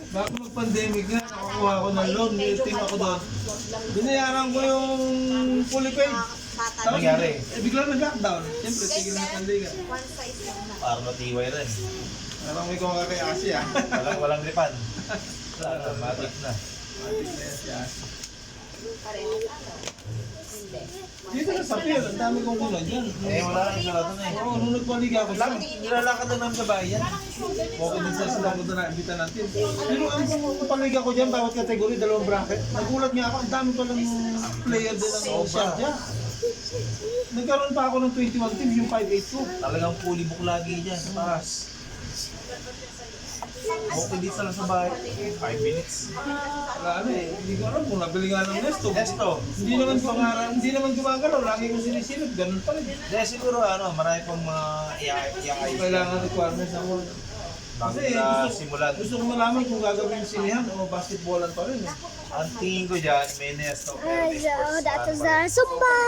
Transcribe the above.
Bago mag-pandemic na, nakakuha ako ng loan, may team ako doon. Binayaran ko yung fully paid. Ano nangyari? Bigla nag-lockdown. Siyempre, tigil na pandigan. Parang natiway rin. Parang may kong kay Asi ah. Walang ripan. Wala na, matik na. Matik na yan si Asi. Dito na sa pier, ang dami kong kulang dyan. Eh, wala nang sarado na eh. Oo, nung nagpaliga ako dyan. Nilalakad na namin sa bayan. Okay din sa sila ko na nabita natin. Pero ang paliga ko dyan, bawat kategory, dalawang bracket. Nagulat nga ako, ang dami palang player din ang shot dyan. Nagkaroon pa ako ng 21 teams, yung 582. Talagang fully book lagi dyan sa taas. Okay dito lang sa bahay. 5 minutes. Wala na eh, hindi ko alam kung nabili nga ng Nesto. Nesto. Hindi naman gumagalaw, lagi ko sinisilip, ganun pa rin. Dahil siguro marami pang mga i-ayos. Kailangan requirements ako. Bago Kasi na simulan. gusto ko malaman kung gagawin sinihan o basketballan pa rin eh. Ang tingin ko dyan, may Nesto. Ay, that is the Zumba.